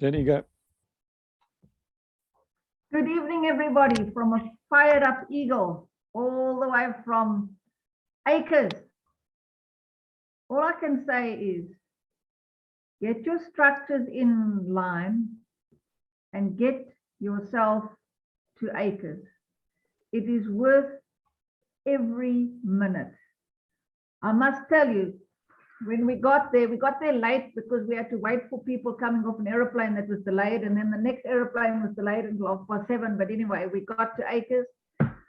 Jenny, go. Good evening, everybody, from a fired up eagle, all the way from Acres. All I can say is get your structures in line and get yourself to Acres. It is worth every minute. I must tell you, when we got there late because we had to wait for people coming off an aeroplane that was delayed, and then the next aeroplane was delayed until 7:30. But anyway, we got to Acres.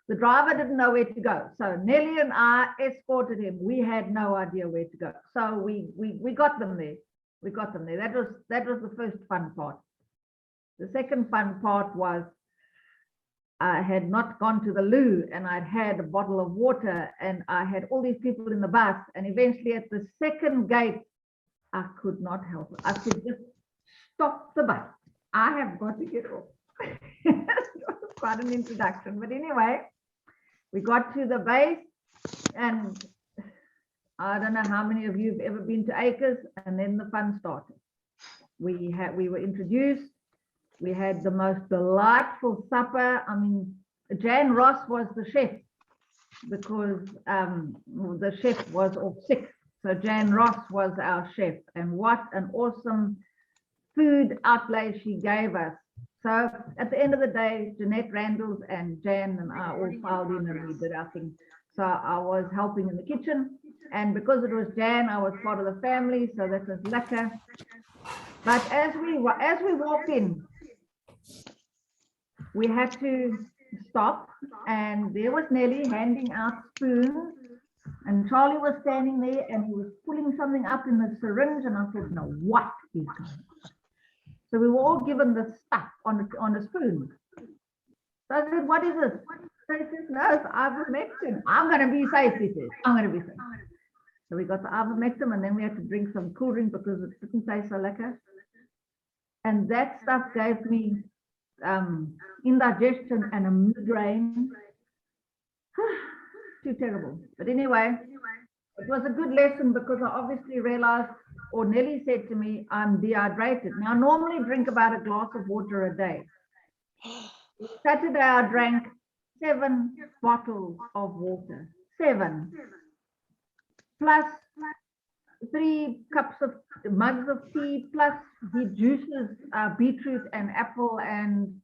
The driver didn't know where to go, so Nelly and I escorted him. We had no idea where to go, so we got them there. We got them there. That was the first fun part. The second fun part was I had not gone to the loo, and I'd had a bottle of water, and I had all these people in the bus, and eventually at the second gate, I could not help it. I could just stop the bus. I have got to get off. It was quite an introduction, but anyway, we got to the base, and I don't know how many of you have ever been to Acres, and then the fun started. We were introduced. We had the most delightful supper. I mean, Jan Ross was the chef because the chef was off sick. So Jan Ross was our chef, and what an awesome food outlay she gave us. So at the end of the day, Jeanette Randalls and Jan and I all filed in and we did our thing. So I was helping in the kitchen, and because it was Jan, I was part of the family, so that was lekker. But as we walked in, we had to stop, and there was Nelly handing out spoons, and Charlie was standing there and he was pulling something up in the syringe, and I said, no, what is going on? So we were all given the stuff on a spoon. So I said, what is this? So he says, no, it's ivermectin. I'm going to be safe, he says. I'm going to be safe. So we got the ivermectin, and then we had to drink some cool drink because it didn't taste so lekker. And that stuff gave me indigestion and a migraine. Too terrible. But anyway, it was a good lesson because I obviously realized, or Nelly said to me, I'm dehydrated. Now, I normally drink about a glass of water a day. Saturday, I drank 7 bottles of water. 7. Plus 3 mugs of tea, plus the juices, beetroot and apple and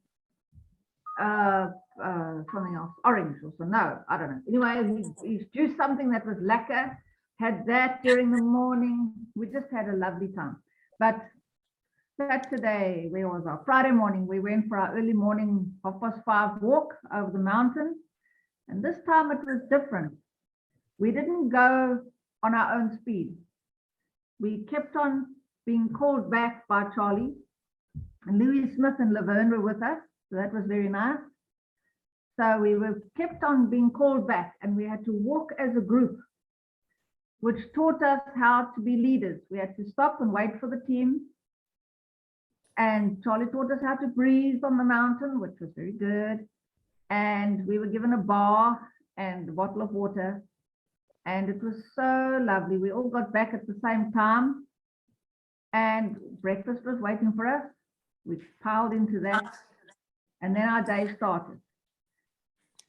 something else, orange also. No, I don't know. Anyway, he juiced something that was lekker, had that during the morning. We just had a lovely time. But Saturday, where was our Friday morning? We went for our early morning 5:30 walk over the mountain. And this time it was different. We didn't go on our own speed. We kept on being called back by Charlie, and Louis Smith and Laverne were with us. So that was very nice. So we were kept on being called back, and we had to walk as a group, which taught us how to be leaders. We had to stop and wait for the team. And Charlie taught us how to breathe on the mountain, which was very good. And we were given a bar and a bottle of water. And it was so lovely. We all got back at the same time, and breakfast was waiting for us. We piled into that, and then our day started.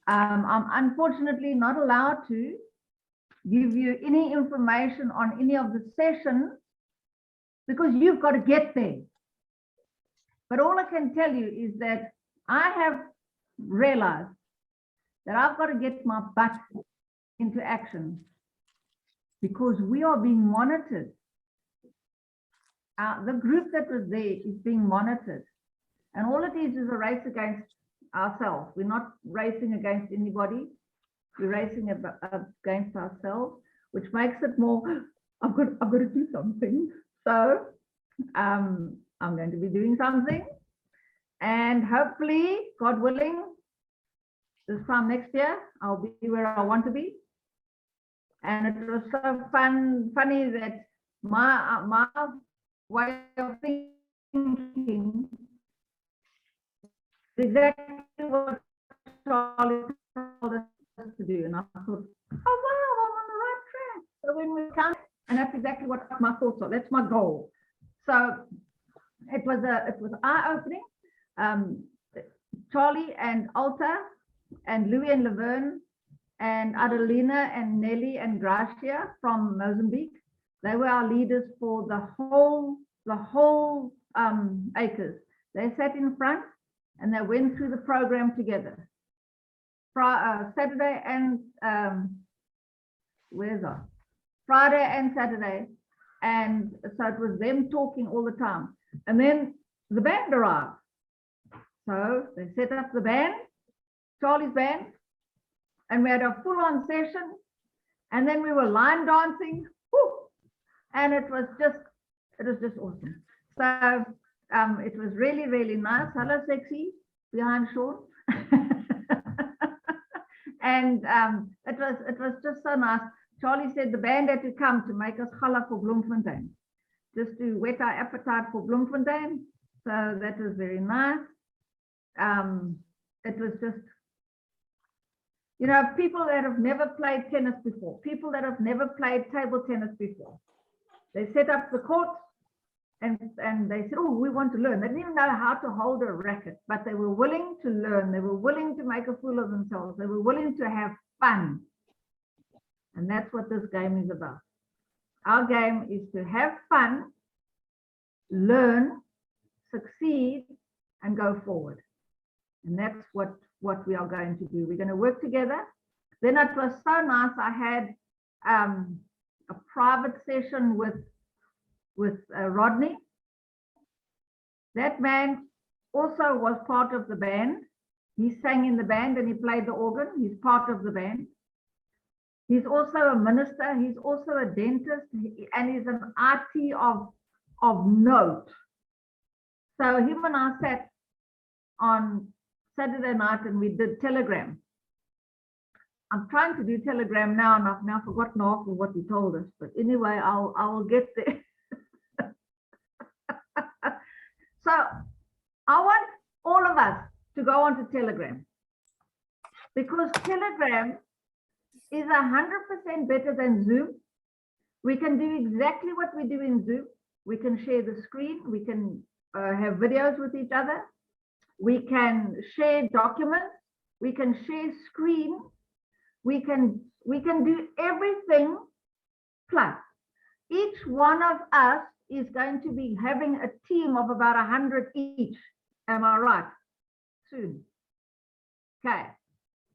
I'm unfortunately not allowed to give you any information on any of the sessions because you've got to get there. But all I can tell you is that I have realized that I've got to get my butt into action because we are being monitored. The group that was there is being monitored, and all it is a race against ourselves. We're not racing against anybody. We're racing against ourselves, which makes it more, I've got to do something. So I'm going to be doing something, and hopefully, God willing, this time next year, I'll be where I want to be. And it was so funny that my way of thinking is exactly what Charlie told us to do. And I thought, oh wow, I'm on the right track. So when we come, and that's exactly what my thoughts are. That's my goal. So it was eye-opening. Charlie and Alta and Louis and Laverne and Adelina and Nelly and Gracia from Mozambique. They were our leaders for the whole acres. They sat in front and they went through the program together. Saturday and Friday and Saturday. And so it was them talking all the time. And then the band arrived. So they set up the band, Charlie's band, and we had a full-on session. And then we were line dancing. Whoo, and it was just awesome. So it was really, really nice. Hello, sexy, behind Sean. And it was just so nice. Charlie said the band had to come to make us challah for Bloemfontein, just to whet our appetite for Bloemfontein. So that was very nice. It was just, you know, people that have never played tennis before, people that have never played table tennis before. They set up the courts and they said, oh, we want to learn. They didn't even know how to hold a racket, but they were willing to learn. They were willing to make a fool of themselves. They were willing to have fun. And that's what this game is about. Our game is to have fun, learn, succeed, and go forward. And that's what we are going to do. We're going to work together. Then it was so nice. I had a private session with Rodney. That man also was part of the band. He sang in the band and he played the organ. He's part of the band. He's also a minister. He's also a dentist, and he's an IT of note. So him and I sat on Saturday night and we did Telegram. I'm trying to do Telegram now, and I've now forgotten half of what he told us. But anyway, I will get there. So I want all of us to go onto Telegram, because Telegram is 100% better than Zoom. We can do exactly what we do in Zoom. We can share the screen. We can have videos with each other. We can share documents. We can share screen. We can do everything. Plus, each one of us is going to be having a team of about 100 each. Am I right? Soon. Okay.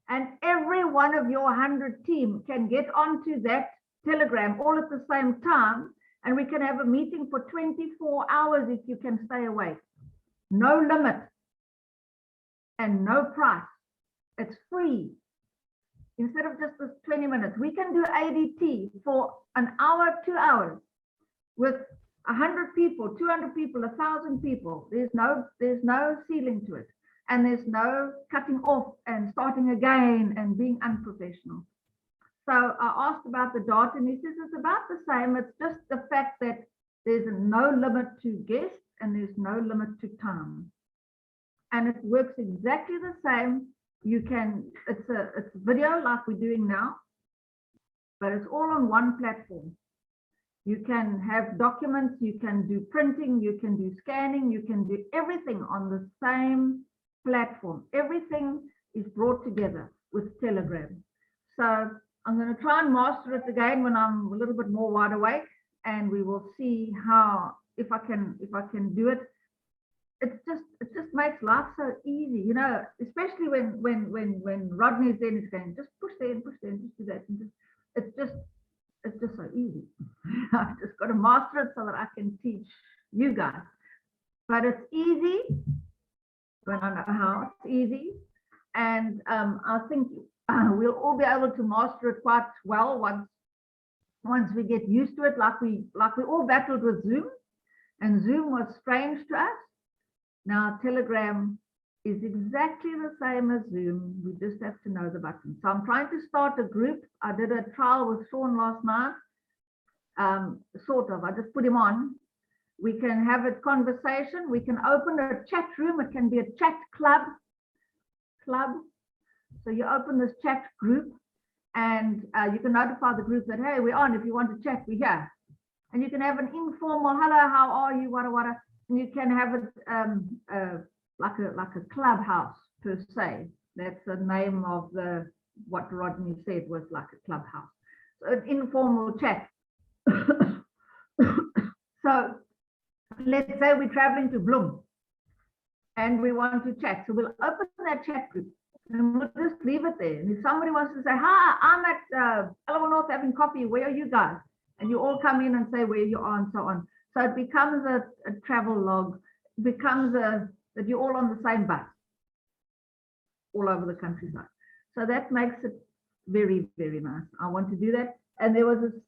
And every one of your 100 team can get onto that Telegram all at the same time, and we can have a meeting for 24 hours if you can stay awake. No limit and no price. It's free. Instead of just this 20 minutes, we can do ADT for an hour, 2 hours with 100 people, 200 people, 1,000 people. There's no ceiling to it. And there's no cutting off and starting again and being unprofessional. So I asked about the data, and he says it's about the same. It's just the fact that there's no limit to guests and there's no limit to time. And it works exactly the same. You can, it's video like we're doing now, but it's all on one platform. You can have documents, you can do printing, you can do scanning, you can do everything on the same platform. Everything is brought together with Telegram. So I'm going to try and master it again when I'm a little bit more wide awake, and we will see how, if I can do it. It just makes life so easy, you know, especially when Rodney's there and he's going, just push there and just do that. And it's just so easy. I've just got to master it so that I can teach you guys. But it's easy when I know how. It's easy. And I think we'll all be able to master it quite well once we get used to it, like we all battled with Zoom, and Zoom was strange to us. Now Telegram is exactly the same as Zoom. We just have to know the buttons. So I'm trying to start a group. I did a trial with Sean last night. Sort of. I just put him on. We can have a conversation. We can open a chat room. It can be a chat club. So you open this chat group, and you can notify the group that, hey, we're on. If you want to chat, we're here. And you can have an informal, hello, how are you, wada wada. you can have it like a clubhouse per se. That's the name of what Rodney said was like a clubhouse. So an informal chat. So let's say we're traveling to Bloem and we want to chat. So we'll open that chat group and we'll just leave it there. And if somebody wants to say, hi, I'm at Elwell North having coffee, where are you guys? And you all come in and say where you are and so on. So it becomes a travel log, it becomes that you're all on the same bus all over the countryside. So that makes it very, very nice. I want to do that. And there was this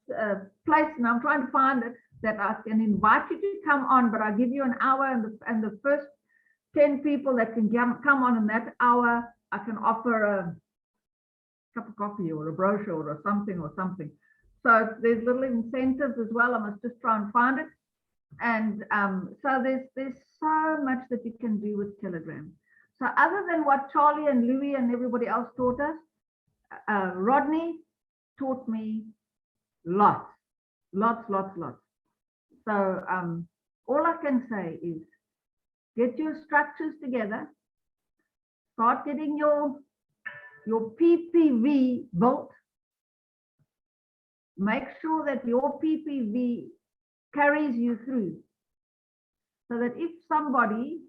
place, and I'm trying to find it, that I can invite you to come on, but I'll give you an hour, and the first 10 people that can come on in that hour, I can offer a cup of coffee or a brochure or something. So there's little incentives as well. I must just try and find it. And so there's so much that you can do with Telegram. So other than what Charlie and Louis and everybody else taught us, Rodney taught me lots. So all I can say is get your structures together, start getting your PPV built, make sure that your PPV carries you through, so that if somebody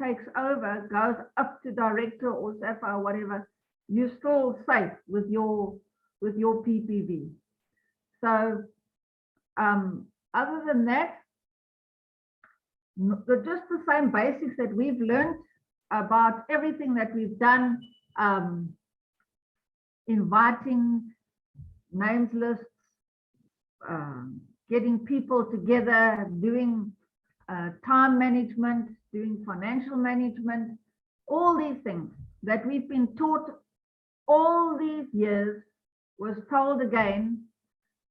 takes over, goes up to director or SAFA or whatever, you're still safe with your PPV. So other than that, just the same basics that we've learned about everything that we've done, inviting, names lists, getting people together, doing time management, doing financial management, all these things that we've been taught all these years was told again.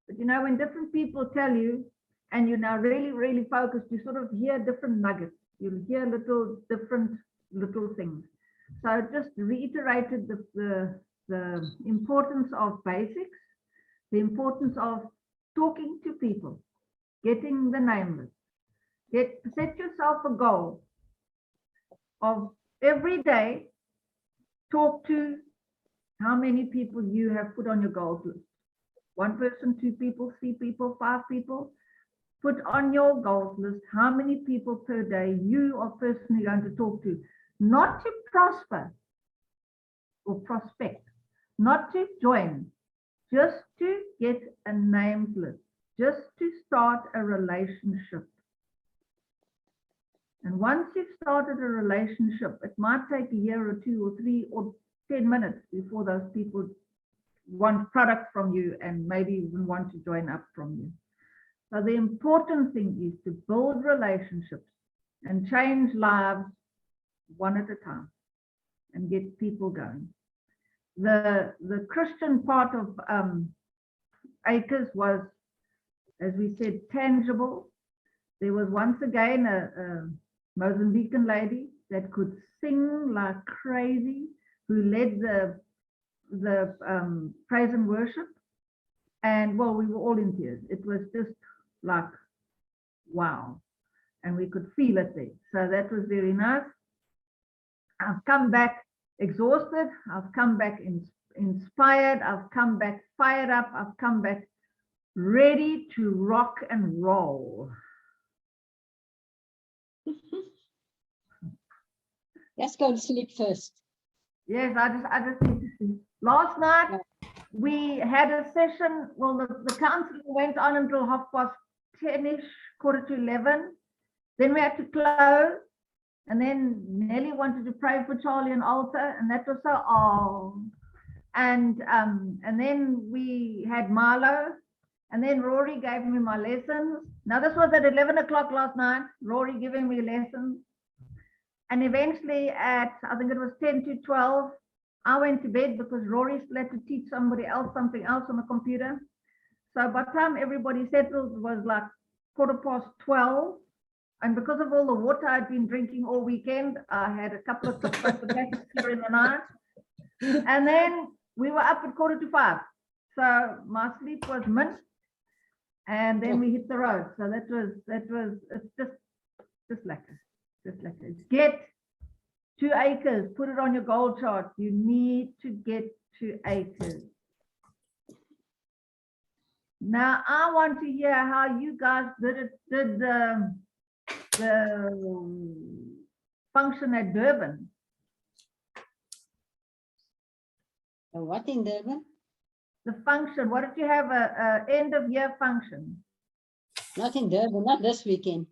But you know, when different people tell you, and you're now really, really focused, you sort of hear different nuggets. You'll hear different little things. So I just reiterated the importance of basics, the importance of talking to people, getting the name list. Set yourself a goal of every day, talk to how many people you have put on your goals list. 1 person, 2 people, 3 people, 5 people. Put on your goals list how many people per day you are personally going to talk to, not to prosper or prospect, not to join, just to get a names list, just to start a relationship. And once you've started a relationship, it might take a year or 2 or 3 or 10 minutes before those people want product from you and maybe even want to join up from you. So the important thing is to build relationships and change lives one at a time and get people going. The Christian part of Acres was, as we said, tangible. There was once again a Mozambican lady that could sing like crazy, who led the praise and worship. And well, we were all in tears. It was just like, wow. And we could feel it there. So that was very nice. I've come back exhausted. I've come back inspired. I've come back fired up. I've come back ready to rock and roll. Let's go to sleep first. Yes, I just need to sleep. Last night we had a session. Well, the counseling went on until 10:30ish, 11:15. Then we had to close, and then Nelly wanted to pray for Charlie and altar, and that was so and then we had Milo, and then Rory gave me my lessons. Now this was at 11 o'clock last night. Rory giving me lessons, and eventually at, I think it was 10 to 12, I went to bed because Rory still had to teach somebody else something else on the computer. So by the time everybody settled, it was like 12:15. And because of all the water I'd been drinking all weekend, I had a couple of potassium here in the night. And then we were up at 4:45. So my sleep was mint. And then we hit the road. So it's just Just lekker. Just lekker. Get 2 acres. Put it on your goal chart. You need to get 2 acres. Now I want to hear how you guys did the function at Durban. What in Durban? The function. What did you have? A end of year function? Not in Durban, not this weekend.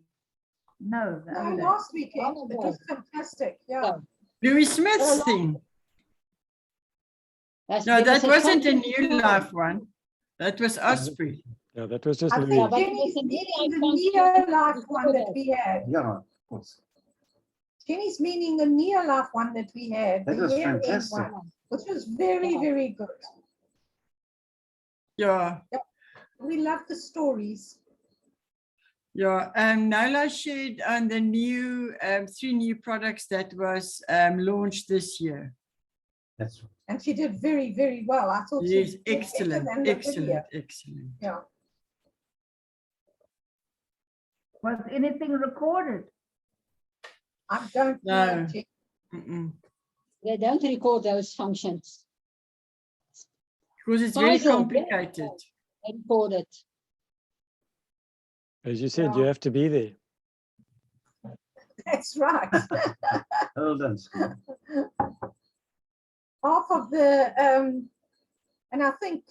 No. the No, other day. last weekend, it was fantastic, yeah. No. Louis Smith's thing. That's No, because that it's wasn't a something new small. life one. That was Osprey. Yeah, that was just I Louis. think but it Jenny's was a meaning the function neo-life before one that that. we had. Yeah, of course. Jenny's meaning the neo-life one that we had. That the was year-end fantastic. one, which was very, Yeah. very good. Yeah, We love the stories. yeah. Nola shared on the new 3 new products that was launched this year. That's And she did very, very well. I thought she Yes, did better excellent, than the excellent, video. excellent. Yeah. Was anything recorded? I don't know. No. Jenny. Mm-mm. They don't record those functions. Because it's very Faisal, yeah. complicated. They record it. As you said, you have to be there. That's right. well done, Scott. Half of the, and I think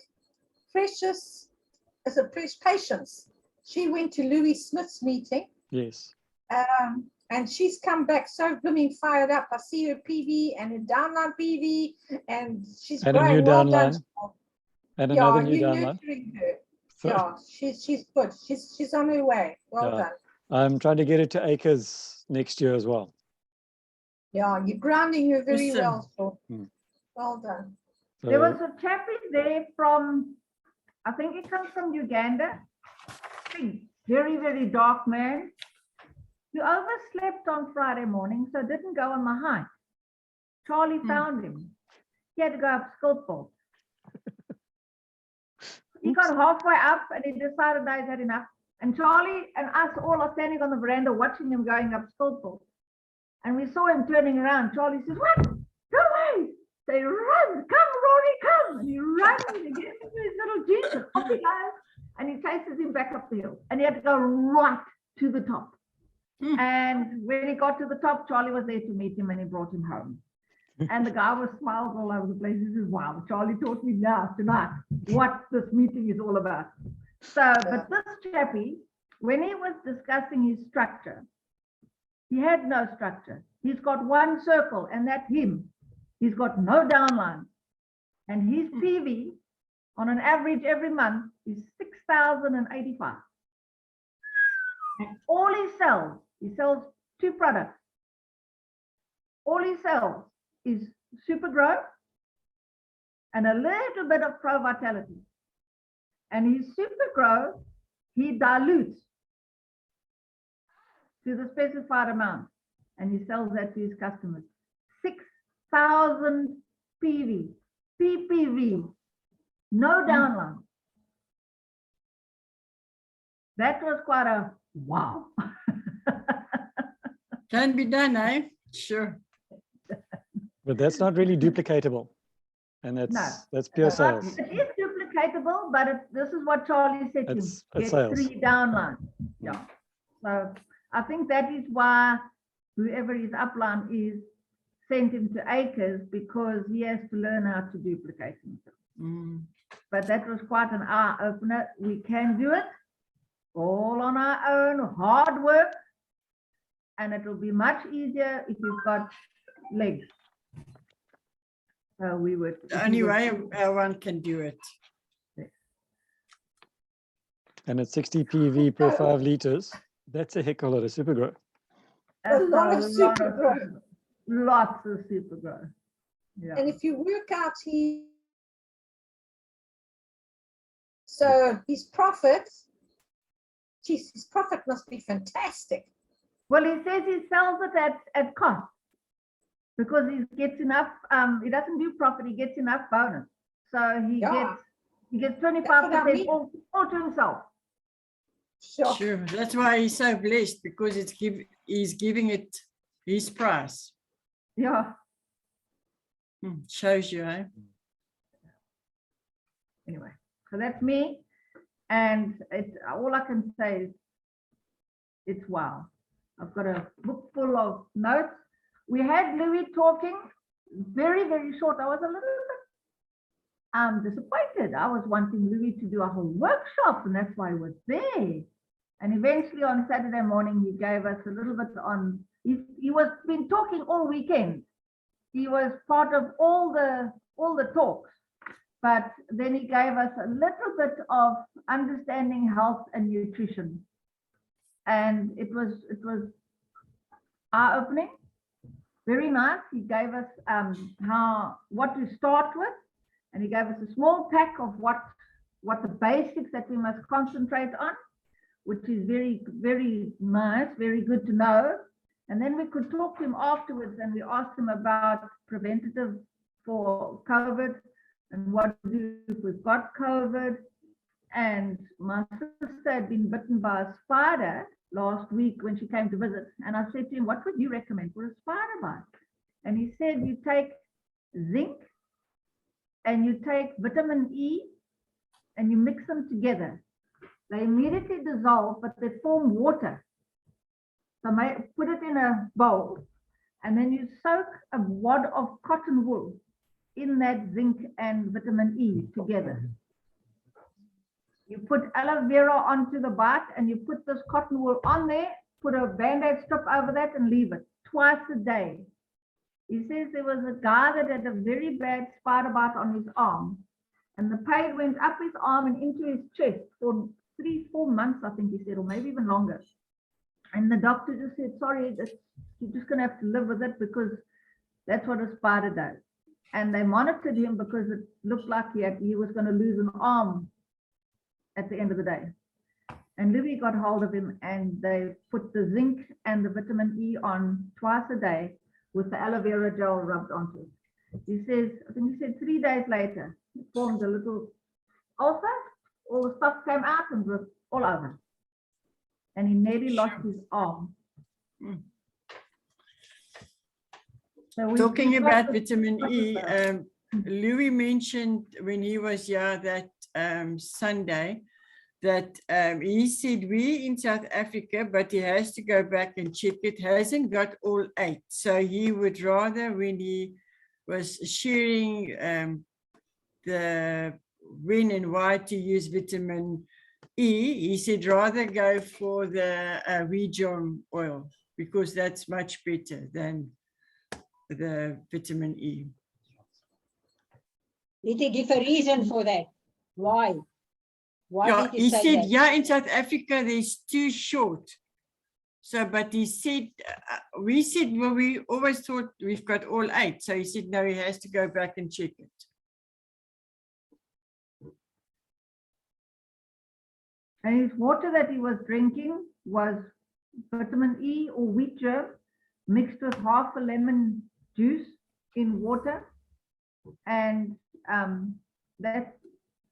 Precious is a Patience. She went to Louis Smith's meeting. Yes. And she's come back so blooming fired up. I see her PV and her downline PV, and she's And a great. new Well done. downline. And Yeah, another new you're downline. nurturing her. So Yeah, she's good. She's on her way. Well Yeah. done. I'm trying to get it to acres next year as well. Yeah, you're grounding her very Awesome. well, Sean. Hmm. Well done. There was So, a chappie there from, I think it comes from Uganda. Big, very, very dark man. He overslept on Friday morning, so didn't go on the hike. Charlie found him. He had to go up Skilpole. He got halfway up and he decided that he's had enough. And Charlie and us all are standing on the veranda watching him going up Skilpole. And we saw him turning around. Charlie says, "What? Go away." They run, "Come, Rory, come." And he runs and gets into his little jeep and off he goes. And he chases him back up the hill. And he had to go right to the top. And when he got to the top, Charlie was there to meet him and he brought him home. And the guy was smiles all over the place. He says, "Wow, Charlie taught me now tonight what this meeting is all about." So, but this chappie, when he was discussing his structure, he had no structure. He's got one circle and that's him. He's got no downline. And his PV on an average every month is 6,085. And all he sells 2 products. All he sells is Super Grow and a little bit of Pro Vitality. And his Super Grow, he dilutes to the specified amount and he sells that to his customers. 6,000 PV, PPV, no downline. That was quite a wow. Can be done, eh? Sure. but that's not really duplicatable. And that's pure But sales. it is duplicatable, but this is what Charlie said to him. It's Get sales. 3 downline. Yeah. So I think that is why whoever his upline is sent him to acres, because he has to learn how to duplicate himself. Mm. But that was quite an eye opener. We can do it all on our own, hard work, and it will be much easier if you've got legs. So we would. The only way one can do it. And at 60 PV per 5 liters, that's a heck of a lot of super grow. A lot of Super Grow. Lots of Super Grow. Yeah. And if you work out so his profit, geez, his profit must be fantastic. Well, he says he sells it at cost because he gets enough. He doesn't do profit. He gets enough bonus, so he Yeah. gets That's what I 25% mean. all to himself. Sure. Sure. That's why he's so blessed, because he's giving it his price. Yeah. Shows you, eh? Anyway, so that's me. And it's all I can say is it's wow. I've got a book full of notes. We had Louis talking very, very short. I was a little bit disappointed. I was wanting Louis to do a whole workshop, and that's why I was there. And eventually on Saturday morning, he gave us a little bit on, he was been talking all weekend. He was part of all the talks, but then he gave us a little bit of understanding health and nutrition. And it was eye-opening, very nice. He gave us what to start with, and he gave us a small pack of what the basics that we must concentrate on, which is very, very nice, very good to know. And then we could talk to him afterwards, and we asked him about preventative for COVID and what to do if we've got COVID. And my sister had been bitten by a spider last week when she came to visit. And I said to him, what would you recommend for a spider bite? And he said, you take zinc and you take vitamin E and you mix them together. They immediately dissolve, but they form water. So put it in a bowl, and then you soak a wad of cotton wool in that zinc and vitamin E together. You put aloe vera onto the bite, and you put this cotton wool on there, put a Band-Aid strip over that, and leave it twice a day. He says there was a guy that had a very bad spider bite on his arm, and the pain went up his arm and into his chest for 3-4 months, I think he said, or maybe even longer. And the doctor just said, sorry, you're just going to have to live with it, because that's what a spider does. And they monitored him because it looked like he was going to lose an arm at the end of the day. And Louis got hold of him, and they put the zinc and the vitamin E on twice a day with the aloe vera gel rubbed onto it. He says, I think he said 3 days later, it formed a little ulcer, all the stuff came out and was all over. And he nearly lost his arm. So Talking about vitamin E, Louis mentioned when he was here that Sunday that he said we in South Africa, but he has to go back and check it, hasn't got all 8. So he would rather, when he was sharing the when and why to use vitamin E, he said rather go for the region oil, because that's much better than the vitamin E. Did he give a reason for that? Why? Why Yeah, did he he say said, that? yeah, in South Africa, there's too short. So, but he said, we said, well, we always thought we've got all 8. So he said, no, he has to go back and check it. And his water that he was drinking was vitamin E or wheat germ mixed with half a lemon juice in water. And that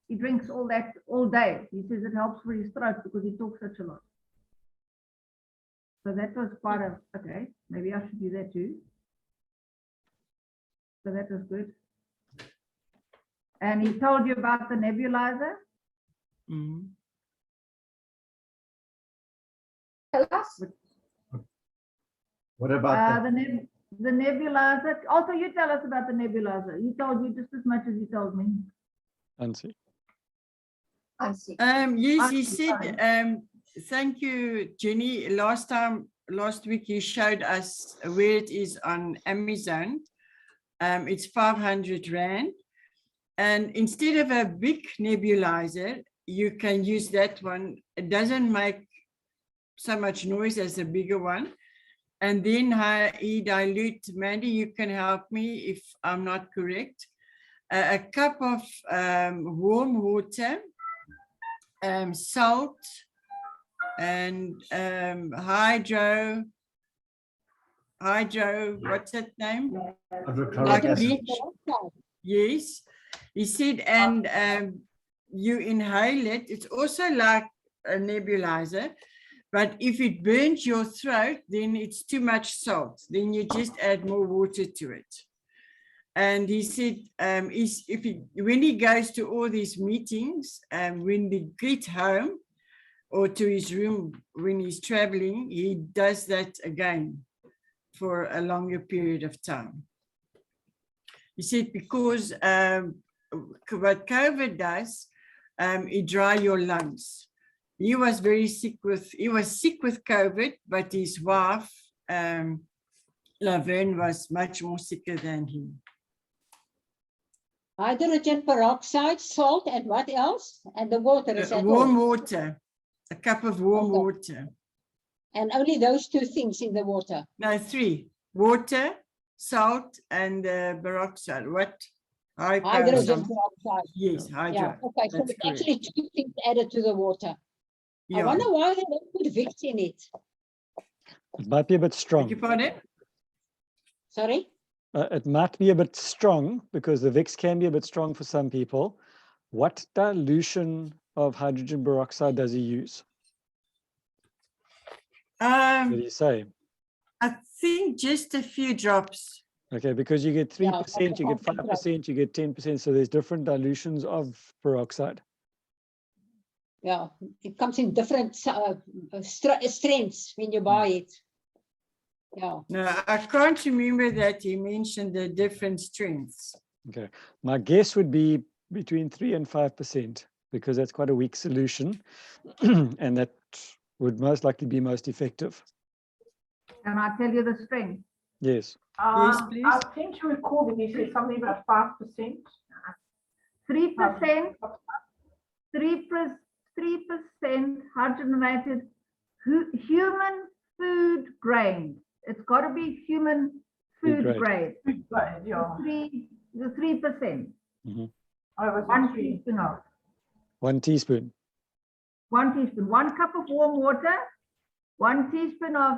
he drinks all that all day. He says it helps for his throat because he talks such a lot. So that was part of, okay, maybe I should do that too. So that was good. And he told you about the nebulizer. Mm-hmm. Tell us. What about The nebulizer. Also, you tell us about the nebulizer. He told you just as much as he told me. Nancy. Yes, he said, thank you, Jenny. Last week, you showed us where it is on Amazon. It's 500 Rand. And instead of a big nebulizer, you can use that one. It doesn't make so much noise as a bigger one. And then he dilute, Mandy, you can help me if I'm not correct. A cup of warm water, salt, and hydro, what's that name? hydrochloric acid? bleach. Yes, he said, and you inhale it. It's also like a nebulizer. But if it burns your throat, then it's too much salt. Then you just add more water to it. And he said, when he goes to all these meetings, when they get home or to his room when he's traveling, he does that again for a longer period of time. He said because what COVID does, it dry your lungs. He was sick with COVID, but his wife, Laverne, was much more sicker than him. Hydrogen peroxide, salt, and what else? And the water is that Warm all? water, a cup of warm Okay. water. And only those two things in the water. No, 3: water, salt, and peroxide. What? Hydrogen peroxide. Yes, hydro. Yeah, okay, so That's it's correct. actually two things added to the water. I Yeah. wonder why they don't put Vicks in it. It might be a bit Beg strong. your pardon? Sorry? It might be a bit strong because the Vicks can be a bit strong for some people. What dilution of hydrogen peroxide does he use? Did he say? I think just a few drops. Okay, because you get 3%, Yeah, you get 5%, you get 10%. So there's different dilutions of peroxide. Yeah, it comes in different strengths when you buy it. Yeah, No, I can't remember that he mentioned the different strengths. Okay, my guess would be between 3 and 5% because that's quite a weak solution and that would most likely be most effective. Can I tell you the strength? Yes. Yes, please. I seem to recall that he said something about 5%. 3%, 3% hydrogenated human food grade. It's got to be human Food food grade. grade. Right, yeah. The 3%. I was 1 three. teaspoon of. 1 teaspoon. 1 teaspoon. 1 cup of warm water. 1 teaspoon of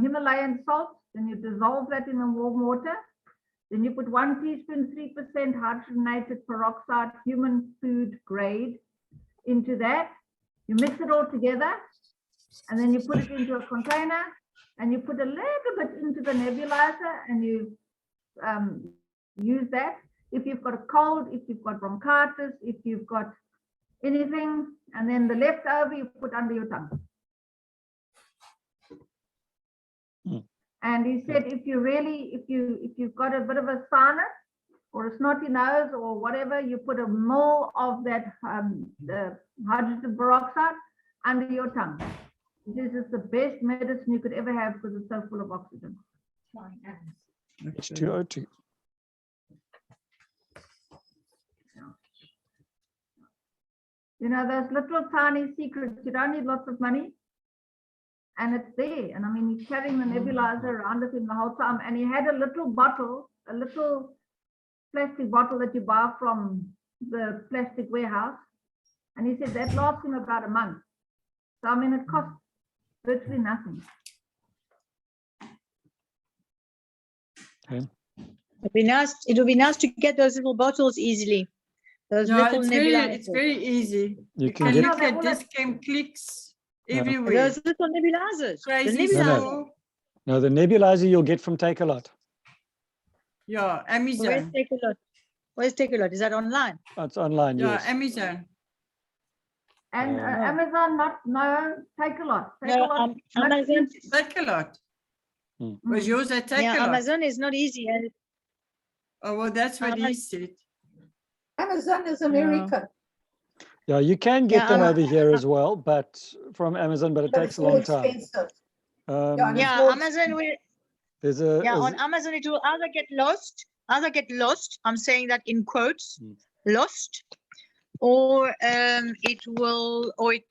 Himalayan salt. Then you dissolve that in the warm water. Then you put 1 teaspoon, 3% hydrogenated peroxide, human food grade into that. You mix it all together and then you put it into a container and you put a little bit into the nebulizer and you use that. If you've got a cold, if you've got bronchitis, if you've got anything, and then the leftover you put under your tongue. And he said, if you've got a bit of a sinus or a snotty nose or whatever, you put a mole of that the hydrogen peroxide under your tongue. This is the best medicine you could ever have because it's so full of oxygen. H2O2. You know, those little tiny secrets, you don't need lots of money. And it's there. And I mean, he's carrying the nebulizer around with him the whole time. And he had a little bottle, a little plastic bottle that you buy from the plastic warehouse. And he said that lasts him about a month. So, I mean, it costs virtually nothing. Okay. It would be nice to get those little bottles easily. Those No, little it's nebulizers. very easy. You You can can get look at Discam clicks everywhere. Those little nebulizers. The Crazy nebulizers. store. no, the nebulizer you'll get from Take a Lot. Yeah, Where's Amazon. Take a Lot? Where's Take a Lot? Is that online? It's online, Yeah, yes. Amazon. And Oh. Amazon, Take a Lot. Take a No, Lot. Amazon. Take a lot. Was yours at Take Yeah, a lot? Amazon is not easy. And Oh, well, that's what he Amazon- said. Amazon is American. Yeah, you can get Yeah, them I'm- over here as well, but from Amazon, but it But takes it's a more long time. expensive. Um, Yeah, and it's yeah, more Amazon will. there's a, Yeah, a- on Amazon it will either get lost. I'm saying that in quotes, lost, or it will, or it,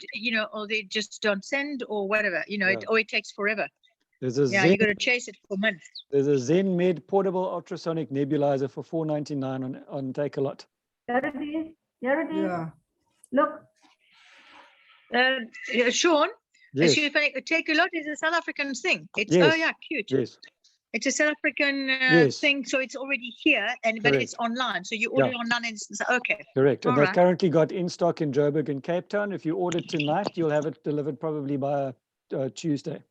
or they just don't send, or whatever, Yeah. or it takes forever. there's a Yeah, Zen, you got to chase it for months. there's a Zen Med portable ultrasonic nebulizer for $4.99 on Take a Lot. There it is. There it is. Yeah. Look, Sean, Yes, Take a Lot is a South African thing. It's Yes. oh yeah, cute. yes. It's a South African Yes. thing, so it's already here, but it's online. So you order Yeah. online, and it's okay. Correct. And All they've right. currently got in stock in Joburg and Cape Town. If you order tonight, you'll have it delivered probably by Tuesday.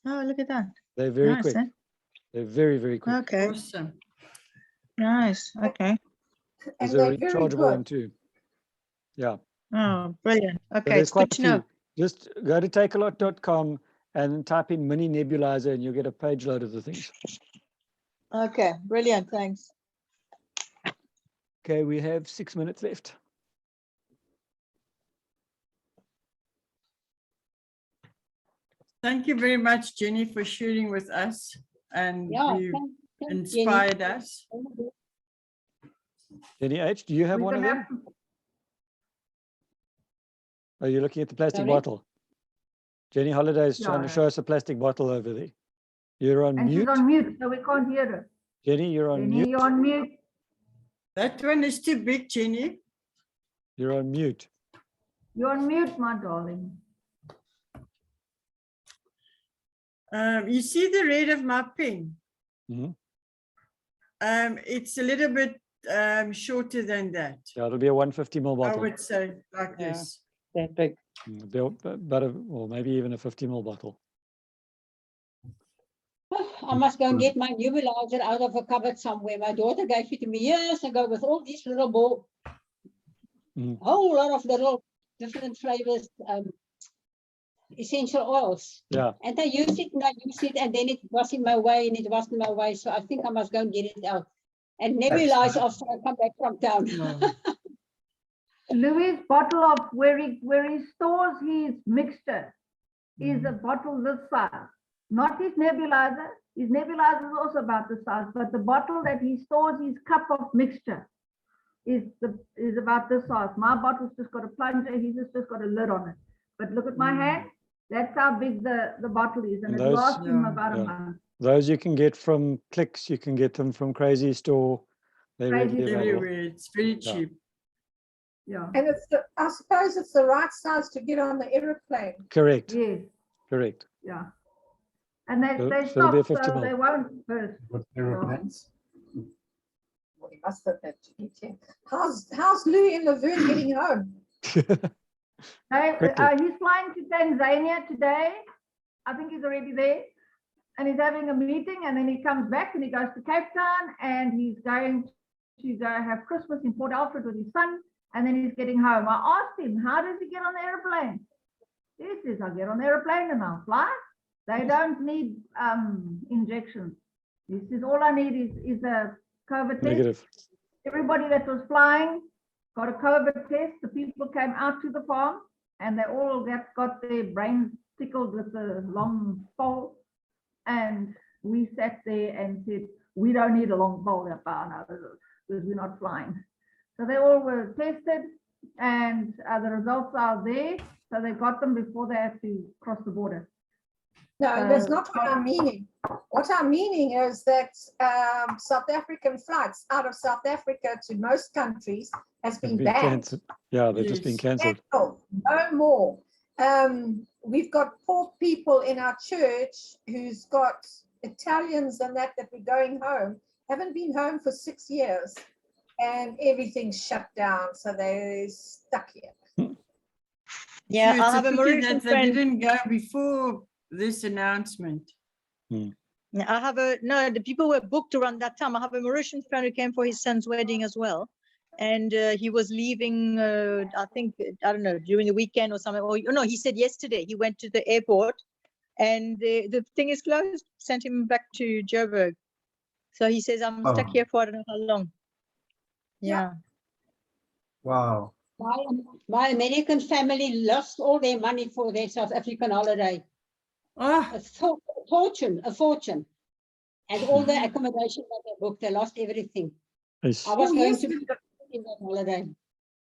Oh, look at that. They're very Nice, quick. eh? They're very, very quick. Okay, Awesome. nice. Okay. There's And a they're very rechargeable one good. too. Yeah. Oh, brilliant. So Okay, there's it's quite good a to know. few. Just go to takealot.com and type in mini nebulizer and you'll get a page load of the things. Okay, brilliant. Thanks. Okay, we have 6 minutes left. Thank you very much, Jenny, for sharing with us, and Yeah, you thanks, Jenny. inspired us. Jenny H, do you have We're one of gonna them? have to- Are you looking at the plastic Sorry? bottle? Jenny Holiday is Yeah, trying to yeah. show us a plastic bottle over there. You're on And she's mute. on mute, so we can't hear her. Jenny, you're on Jenny, mute. you're on mute. That one is too big, Jenny. You're on mute. You're on mute, my darling. You see the red of my pen? Mhm. It's a little bit shorter than that. Yeah, it'll be a 150 ml I bottle. would say like Yeah. this. That big. Or maybe even a 50 ml bottle. I must go and get my nebulizer out of a cupboard somewhere. My daughter gave it to me years ago with all these little ball, Mhm. whole lot of little different flavors, essential oils. Yeah, And I use it and I use it, and then it was in my way and it wasn't my way. So I think I must go and get it out and nebulize after I come back from town. No. Louis' bottle of where he stores his mixture is a bottle this size, not his nebulizer. His nebulizer is also about the size, but the bottle that he stores his cup of mixture is about this size. My bottle's just got a plunger, his has just got a lid on it. But look at my hand, that's how big the bottle is, and And it those- lasts him Yeah, about yeah. a month. those you can get from Clicks. You can get them from Crazy Store. They're Crazy readily Store. available. Everywhere. It's very Yeah. cheap. Yeah, And I suppose it's the right size to get on the airplane. Correct. yes, Correct. yeah. And they So it'll be a stop, 50 so ml. they won't burst. What aeroplanes? Well, he must have that to eat, yeah. How's Louis and Laverne getting home? Quickly. He's flying to Tanzania today. I think he's already there. And he's having a meeting, and then he comes back and he goes to Cape Town, and he's going to go have Christmas in Port Alfred with his son, and then he's getting home. I asked him, how does he get on the airplane? He says, I'll get on the airplane and I'll fly. They don't need injections. He says, all I need is a COVID test. Negative. Everybody that was flying got a COVID test. The people came out to the farm and they all got their brains tickled with the long pole. And we sat there and said, we don't need a long pole because we're not flying. So they all were tested and the results are there. So they got them before they have to cross the border. No, that's not what I'm meaning. What I'm meaning is that South African flights out of South Africa to most countries has Have been been banned. cancelled. Yeah, they've just been Yes. cancelled. Cancelled. No more. We've got poor people in our church who's got Italians and that we're going home, haven't been home for 6 years, and everything's shut down, so they're stuck here. Yeah, So I'll it's have a pity Mauritian that they friend. didn't go before this announcement. Yeah, I have the people were booked around that time. I have a Mauritian friend who came for his son's wedding as well. And he was leaving, I think, I don't know, during the weekend or something. Or no, he said yesterday he went to the airport and the thing is closed, sent him back to Joburg. So he says, I'm stuck Oh. here for I don't know how long. Yeah. Wow. My American family lost all their money for their South African holiday. Oh, A fortune. And all the accommodation that they booked, they lost everything. Yes. I was Oh, going yes, to be in that holiday.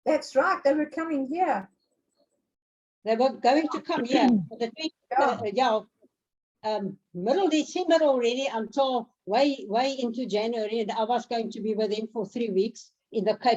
That's right, they were coming here. They were going to come here for the middle December already until way into January, and I was going to be with them for 3 weeks in the Cape